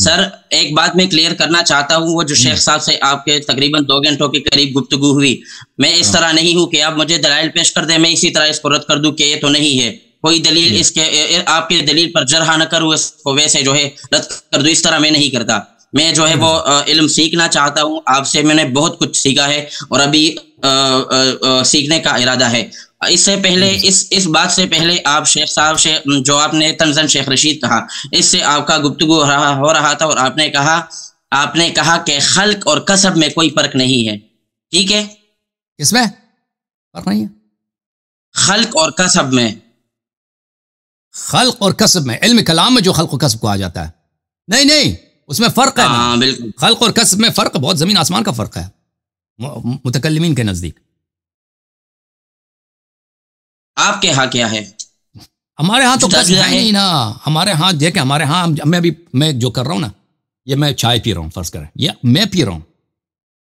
سر ایک بات میں کلیئر کرنا چاہتا ہوں، وہ جو شیخ صاحب سے آپ کے تقریباً 2 گھنٹوں کے قریب گفتگو ہوئی، میں اس طرح نہیں ہوں کہ آپ مجھے دلائل پیش کر دیں، میں اسی طرح اس کو رد کر دوں کہ یہ تو نہیں ہے، کوئی دلیل اس کے آپ کے دلیل پر جرح نہ کروں، اس کو ویسے جو ہے رد کر دوں، اس طرح میں نہیں کرتا. میں جو ہے وہ علم سیکھنا چاہتا ہوں آپ سے، میں نے بہت کچھ سیکھا ہے اور ابھی سیکھنے کا ارادہ ہے. اس سے پہلے اس بات سے پہلے آپ شیخ صاحب سے جو آپ نے طنزاً شیخ رشید کہا، اس سے آپ کا گفتگو ہو رہا تھا اور آپ نے کہا کہ خلق اور کسب میں کوئی فرق نہیں ہے. ٹھیک ہے، اس میں فرق نہیں ہے، خلق اور کسب میں، خلق اور کسب میں، علم کلام میں جو خلق و کسب کہا جاتا ہے، نہیں اس میں فرق ہے. ہاں بالکل، خلق اور کسب میں فرق بہت زمین آسمان کا فرق ہے متکلمین کے نزدیک. آپ کے ہاں کیا ہے؟ ہمارے ہاں تو کسب ہے نہیں نا. ہمارے ہاں دیکھیں، ہمارے ہاں میں جو کر رہا ہوں نا، یہ میں چائے پی رہا ہوں، فرض کریں یہ میں پی رہا ہوں.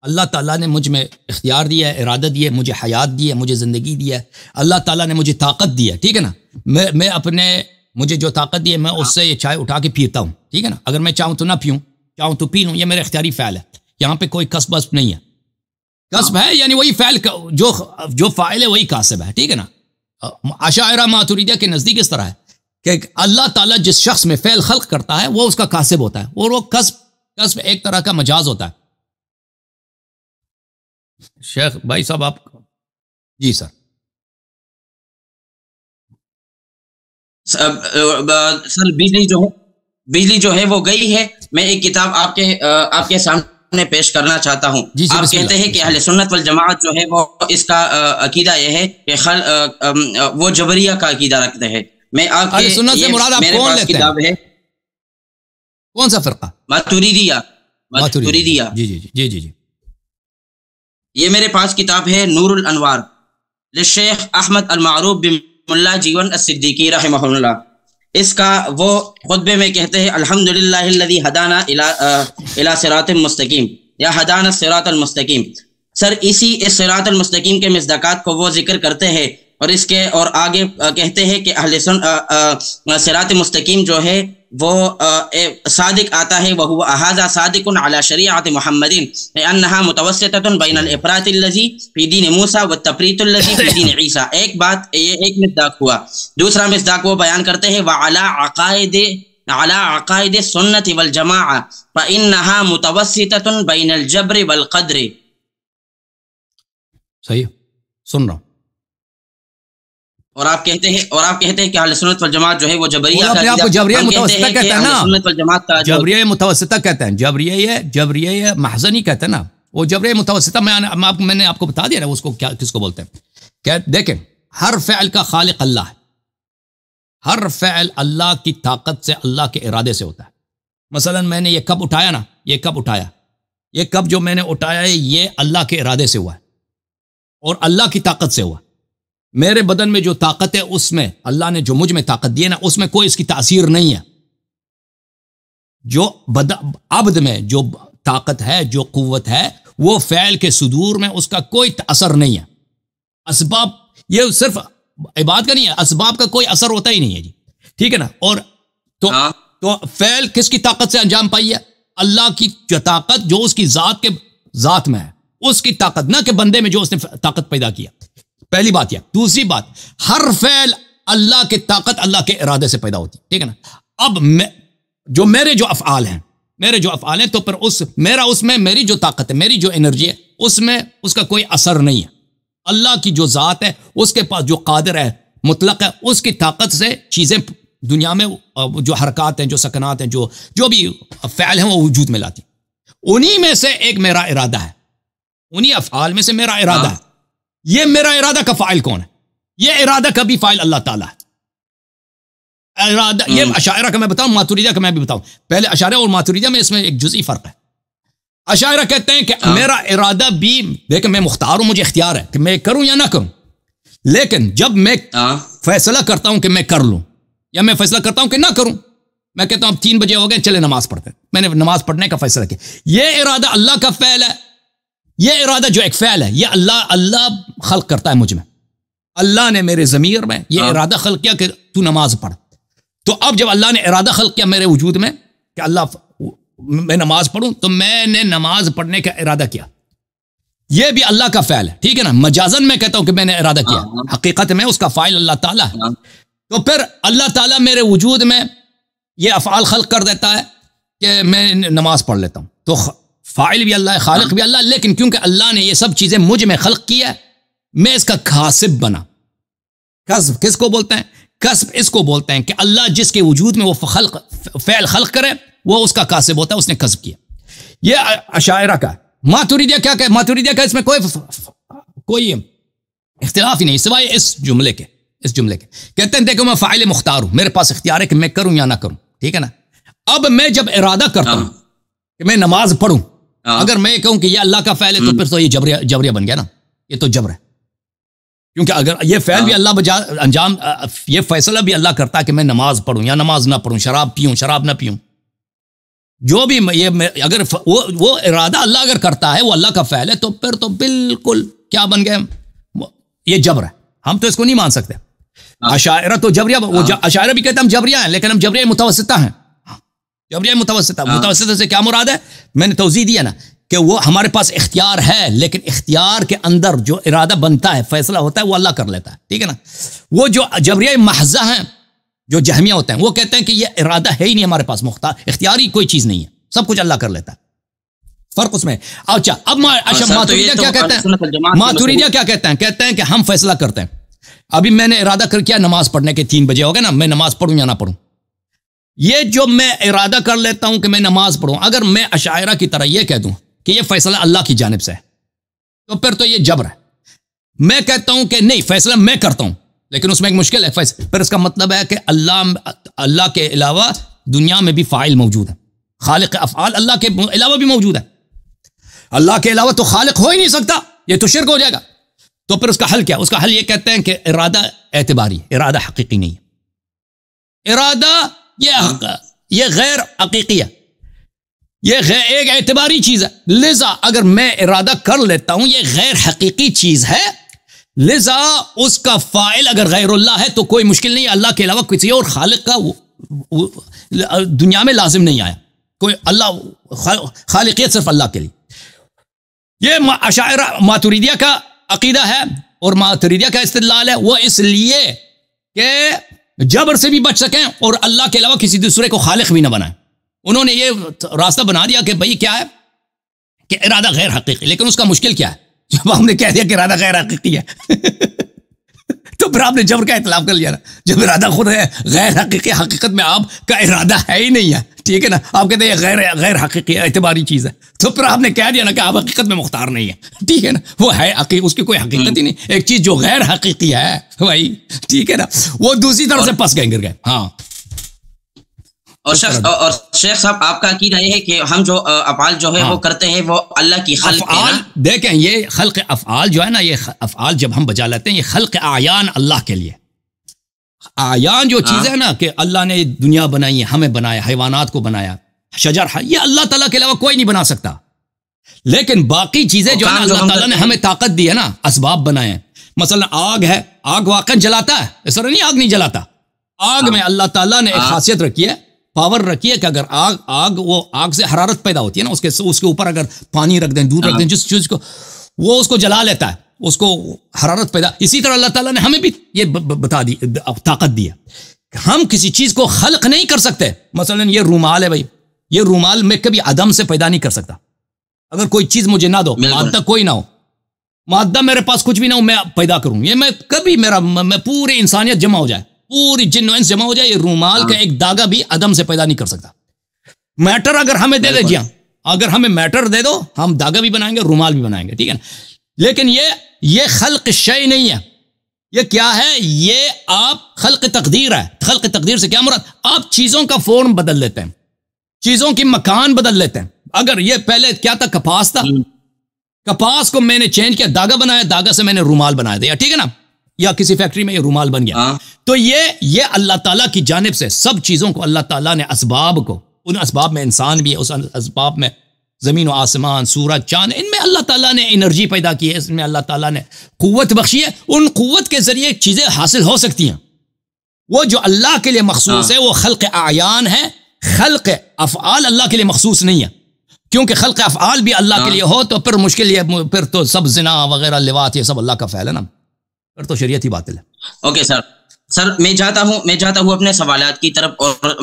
اللہ تعالیٰ نے مجھ میں اختیار دیا ہے، ارادہ دیا ہے، مجھے حیات دی ہے، مجھے زندگی دی ہے. اللہ تعالیٰ نے مجھے طاقت دی ہے، ٹھیک ہے نا. میں مجھے جو طاقت دی ہے، میں اس سے یہ چائے اٹھا کے پیتا ہوں، ٹھیک ہے نا. اگر میں چاہوں تو نہ پیوں، چاہوں تو پی لوں، یہ میرا اختیاری فعل ہے. یہاں پہ کوئی کسب وسب نہیں ہے. کسب ہے یعنی وہی فعل جو فاعل ہے وہی کاسب ہے، ٹھیک ہے نا. اشاعرہ ماتریدیہ کے نزدیک اس طرح ہے کہ اللہ تعالیٰ جس شخص میں فعل خلق کرتا ہے وہ اس کا کاسب ہوتا ہے، اور وہ کسب ایک طرح کا مجاز ہوتا ہے. شیخ بھائی صاحب آپ، جی سر. سر بجلی جو ہے وہ گئی ہے. میں ایک کتاب آپ کے سامنے پیش کرنا چاہتا ہوں. آپ کہتے ہیں کہ اہل سنت والجماعت جو ہے وہ اس کا عقیدہ یہ ہے کہ وہ جبریہ کا عقیدہ رکھتے ہیں. میں آپ اہل سنت سے مراد آپ کون لیتے ہیں؟ کتاب ہے، کون سا فرقہ؟ ماتریدیہ. جی. یہ میرے پاس کتاب ہے نور الانوار للشیخ احمد المعروف بن ملا جیون الصدیقی رحمہ اللہ. اس کا وہ خطبے میں کہتے ہیں الحمدللہ الذی ہدانا الی صراط مستقیم یا ہدانا الصراط المستقیم. سر اس صراط المستقیم کے مصداقات کو وہ ذکر کرتے ہیں اور آگے کہتے ہیں کہ اہل صراط مستقیم جو ہے وہ صادق آتا ہے، وہ احاذا صادق علی شریعت محمد انہا متوسطۃ بین الافراط الذی فی دین موسیٰ والتفریط الذی فی دین عیسیٰ. ایک بات، یہ ایک مصداق ہوا. دوسرا مصداق وہ بیان کرتے ہیں وعلی عقائد سنت والجماعہ فانہا متوسطۃ بین الجبر والقدر. صحیح سن رہا ہوں. اور آپ کہتے ہیں کہ اہل سنت والجماعت جو ہے وہ جبریہ کا عقیدہ، جبریہ متوسطہ کہتے ہیں نا، سنت والجماعت کا جبریہ متوسطہ کہتے ہیں، جبریہ محض نہیں کہتے نا، وہ جبریہ متوسطہ میں نے آپ کو بتا دیا نا اس کو کس کو بولتے ہیں. کہ دیکھیں ہر فعل کا خالق اللہ ہے، ہر فعل اللہ کی طاقت سے، اللہ کے ارادے سے ہوتا ہے. مثلا میں نے یہ کپ اٹھایا نا، یہ کپ جو میں نے اٹھایا ہے یہ اللہ کے ارادے سے ہوا ہے اور اللہ کی طاقت سے ہوا. میرے بدن میں جو طاقت ہے اس میں اللہ نے جو مجھ میں طاقت دی ہے نا، اس میں کوئی اس کی تاثیر نہیں ہے. جو عبد میں جو طاقت ہے، جو قوت ہے، وہ فعل کے صدور میں اس کا کوئی اثر نہیں ہے. اسباب، یہ صرف عبادت کا نہیں ہے، اسباب کا کوئی اثر ہوتا ہی نہیں ہے جی، ٹھیک ہے نا. اور تو فعل کس کی طاقت سے انجام پائی ہے؟ اللہ کی جو طاقت جو اس کی ذات میں ہے، اس کی طاقت، نہ کہ بندے میں جو اس نے طاقت پیدا کیا. پہلی بات یہ. دوسری بات، ہر فعل اللہ کی طاقت، اللہ کے ارادے سے پیدا ہوتی ہے، ٹھیک ہے نا. اب میرے جو افعال ہیں تو پھر اس میں میری جو طاقت ہے، میری جو انرجی ہے، اس میں اس کا کوئی اثر نہیں ہے. اللہ کی جو ذات ہے، اس کے پاس جو قادر ہے، مطلق ہے، اس کی طاقت سے چیزیں دنیا میں جو حرکات ہیں، جو سکنات ہیں، جو بھی فعل ہیں وہ وجود میں لاتی. انہی میں سے ایک میرا ارادہ ہے، انہی افعال میں سے میرا ارادہ ہے. یہ میرا ارادہ کا فاعل کون ہے؟ یہ ارادہ کا بھی فاعل اللہ تعالیٰ ہے. ارادہ، یہ اشاعرہ کا میں بتاؤں، ماتریدیہ کا میں بھی بتاؤں. پہلے اشاعرہ اور ماتریدیہ میں اس میں ایک جزئی فرق ہے. اشاعرہ کہتے ہیں کہ میرا ارادہ بھی، لیکن میں مختار ہوں، مجھے اختیار ہے کہ میں کروں یا نہ کروں. لیکن جب میں فیصلہ کرتا ہوں کہ میں کر لوں یا میں فیصلہ کرتا ہوں کہ نہ کروں، میں کہتا ہوں اب 3 بجے ہو گئے، چلے نماز پڑھتے ہیں، میں نے نماز پڑھنے کا فیصلہ کیا. یہ ارادہ اللہ کا فعل ہے. یہ ارادہ جو ایک فعل ہے، یہ اللہ خلق کرتا ہے مجھ میں. اللہ نے میرے ضمیر میں یہ ارادہ خلق کیا کہ تو نماز پڑھ. تو اب جب اللہ نے ارادہ خلق کیا میرے وجود میں کہ اللہ میں نماز پڑھوں تو میں نے نماز پڑھنے کا ارادہ کیا، یہ بھی اللہ کا فعل ہے، ٹھیک ہے نا، مجازن میں کہتا ہوں کہ میں نے ارادہ کیا، حقیقت میں اس کا فاعل اللہ تعالیٰ ہے، تو پھر اللہ تعالیٰ میرے وجود میں یہ افعال خلق کر دیتا ہے کہ میں نماز پڑھ لیتا ہوں، تو فاعل بھی اللہ ہے، خالق بھی اللہ، لیکن کیونکہ اللہ نے یہ سب چیزیں مجھ میں خلق کیا، میں اس کا کاسب بنا۔ کسب کس کو بولتے ہیں؟ کسب اس کو بولتے ہیں کہ اللہ جس کے وجود میں وہ فعل خلق کرے وہ اس کا کاسب ہوتا ہے، اس نے کسب کیا۔ یہ اشاعرہ کا ہے۔ ماتوریدیہ کیا کہ ماتوریدیہ کا اس میں کوئی اختلاف ہی نہیں سوائے اس جملے کے کہتے ہیں دیکھو میں فاعل مختار ہوں، میرے پاس اختیار ہے کہ میں کروں یا نہ کروں، ٹھیک ہے نا۔ اب میں جب ارادہ کرتا ہوں کہ میں نماز پڑھوں، اگر میں کہوں کہ یہ اللہ کا فعل ہے تو پھر تو یہ جبریہ بن گیا نا، یہ تو جبر ہے، کیونکہ اگر یہ فعل بھی اللہ انجام، یہ فیصلہ بھی اللہ کرتا ہے کہ میں نماز پڑھوں یا نماز نہ پڑھوں، شراب پیوں شراب نہ پیوں، جو بھی یہ اگر وہ ارادہ اللہ اگر کرتا ہے وہ اللہ کا فعل ہے تو پھر تو بالکل کیا بن گئے، یہ جبر ہے، ہم تو اس کو نہیں مان سکتے۔ اشاعرہ تو جبریہ، وہ اشاعرہ بھی کہتے ہیں ہم جبریہ ہیں، لیکن ہم جبریہ متوسطہ ہیں، جبریہ متوسطہ سے کیا مراد ہے؟ میں نے توضیح دیا نا کہ وہ ہمارے پاس اختیار ہے، لیکن اختیار کے اندر جو ارادہ بنتا ہے، فیصلہ ہوتا ہے، وہ اللہ کر لیتا ہے، ٹھیک ہے نا۔ وہ جو جبریہ محضہ ہیں، جو جہمیہ ہوتے ہیں، وہ کہتے ہیں کہ یہ ارادہ ہے ہی نہیں ہمارے پاس، اختیاری کوئی چیز نہیں ہے، سب کچھ اللہ کر لیتا ہے، فرق اس میں۔ اچھا اب ماتوریدیہ کیا کہتے ہیں؟ ماتوریدیہ کیا کہتے ہیں کہ ہم فیصلہ کرتے ہیں، ابھی میں نے ارادہ کر کیا نماز پڑھنے کے 3 بجے ہو گئے نا، میں نماز پڑھوں یا نہ پڑھوں، یہ جو میں ارادہ کر لیتا ہوں کہ میں نماز پڑھوں، اگر میں اشاعرہ کی طرح یہ کہہ دوں کہ یہ فیصلہ اللہ کی جانب سے ہے تو پھر تو یہ جبر ہے۔ میں کہتا ہوں کہ نہیں، فیصلہ میں کرتا ہوں، لیکن اس میں ایک مشکل ہے، پھر اس کا مطلب ہے کہ اللہ کے علاوہ دنیا میں بھی فاعل موجود ہے، خالق افعال اللہ کے علاوہ بھی موجود ہے، اللہ کے علاوہ تو خالق ہو ہی نہیں سکتا، یہ تو شرک ہو جائے گا۔ تو پھر اس کا حل کیا؟ اس کا حل یہ کہتے ہیں کہ ارادہ اعتباری، ارادہ حقیقی نہیں ہے، ارادہ یہ غیر حقیقی ہے، یہ ایک اعتباری چیز ہے، لذا اگر میں ارادہ کر لیتا ہوں یہ غیر حقیقی چیز ہے، لذا اس کا فاعل اگر غیر اللہ ہے تو کوئی مشکل نہیں ہے، اللہ کے علاوہ کسی اور خالق کا دنیا میں لازم نہیں آیا، کوئی اللہ خالقیت صرف اللہ کے لیے۔ یہ اشاعرہ ماتوریدیہ کا عقیدہ ہے، اور ماتوریدیہ کا استدلال ہے وہ اس لیے کہ جبر سے بھی بچ سکیں اور اللہ کے علاوہ کسی دوسرے کو خالق بھی نہ بنائیں، انہوں نے یہ راستہ بنا دیا کہ بھئی کیا ہے کہ ارادہ غیر حقیقی، لیکن اس کا مشکل کیا ہے؟ جب ہم نے کہہ دیا کہ ارادہ غیر حقیقی ہے تو پھر آپ نے جبر کا اطلاق کر لیا نا، جب ارادہ خود ہے غیر حقیقی، حقیقت میں آپ کا ارادہ ہے ہی نہیں ہے، ٹھیک ہے نا، آپ کہتے ہیں یہ غیر حقیقی اعتباری چیز ہے، تو پھر آپ نے کہہ دیا نا کہ آپ حقیقت میں مختار نہیں ہے، ٹھیک ہے نا، وہ ہے اس کی کوئی حقیقت ہی نہیں، ایک چیز جو غیر حقیقی ہے بھائی، ٹھیک ہے نا، وہ دوسری طرف سے پس گئے گر گئے۔ ہاں، اور شیخ صاحب آپ کا عقیدہ یہ ہے کہ ہم جو افعال جو ہے وہ کرتے ہیں وہ اللہ کی خلق ہے نا؟ دیکھیں یہ خلق افعال جو ہے نا، یہ افعال جب ہم بجا لیتے ہیں یہ خلق اعیان اللہ کے لیے، اعیان جو چیز ہے نا کہ اللہ نے دنیا بنائی ہے، ہمیں بنایا، حیوانات کو بنایا، شجر، یہ اللہ تعالیٰ کے علاوہ کوئی نہیں بنا سکتا، لیکن باقی چیزیں جو ہے نا اللہ تعالیٰ نے ہمیں طاقت دی ہے نا، اسباب بنائے ہیں، مثلا آگ ہے، آگ واقعا جلاتا ہے، اس طرح نہیں آگ نہیں جلاتا، آگ میں اللہ تعالیٰ نے ایک خاصیت رکھی ہے، پاور رکھی ہے کہ اگر آگ سے حرارت پیدا ہوتی ہے نا، اس کے اوپر اگر پانی رکھ دیں، دودھ رکھ دیں، جس چیز کو وہ اس کو جلا لیتا ہے، اس کو حرارت پیدا، اسی طرح اللہ تعالیٰ نے ہمیں بھی یہ بتا دی، طاقت دی ہے، ہم کسی چیز کو خلق نہیں کر سکتے، مثلا یہ رومال ہے بھائی، یہ رومال میں کبھی عدم سے پیدا نہیں کر سکتا، اگر کوئی چیز مجھے نہ دو، مادہ کوئی نہ ہو، مادہ میرے پاس کچھ بھی نہ ہو، میں پیدا کروں، یہ میں کبھی میں پوری انسانیت جمع ہو جائے، پوری جن و انس جمع ہو جائے، یہ رومال کا ایک داغا بھی عدم سے پیدا نہیں کر سکتا، میٹر اگر ہمیں دے دے، جی ہاں، اگر ہمیں میٹر دے دو ہم داغا بھی بنائیں گے، رومال بھی بنائیں گے، ٹھیک ہے نا، لیکن یہ خلق شے نہیں ہے، یہ کیا ہے؟ یہ آپ خلق تقدیر ہے، خلق تقدیر سے کیا مراد؟ آپ چیزوں کا فارم بدل لیتے ہیں، چیزوں کی مکان بدل لیتے ہیں، اگر یہ پہلے کیا تھا؟ کپاس تھا، کپاس کو میں نے چینج کیا، داغا بنایا، داغا سے میں نے رومال بنا دیا، ٹھیک ہے نا، یا کسی فیکٹری میں یہ رومال بن گیا، تو یہ اللہ تعالیٰ کی جانب سے سب چیزوں کو اللہ تعالیٰ نے اسباب کو، ان اسباب میں انسان بھی ہے، اس اسباب میں زمین و آسمان، سورج، چاند، ان میں اللہ تعالیٰ نے انرجی پیدا کی ہے، اس میں اللہ تعالیٰ نے قوت بخشی ہے، ان قوت کے ذریعے چیزیں حاصل ہو سکتی ہیں، وہ جو اللہ کے لیے مخصوص ہے وہ خلق اعیان ہے، خلق افعال اللہ کے لیے مخصوص نہیں ہے، کیونکہ خلق افعال بھی اللہ کے لیے ہو تو پھر مشکل یہ، پھر تو سب زنا وغیرہ لواط یہ سب اللہ کا فعل ہے نا، پھر تو شریعت ہی باطل ہے۔ اوکے سر، میں جاتا ہوں اپنے سوالات کی طرف، اور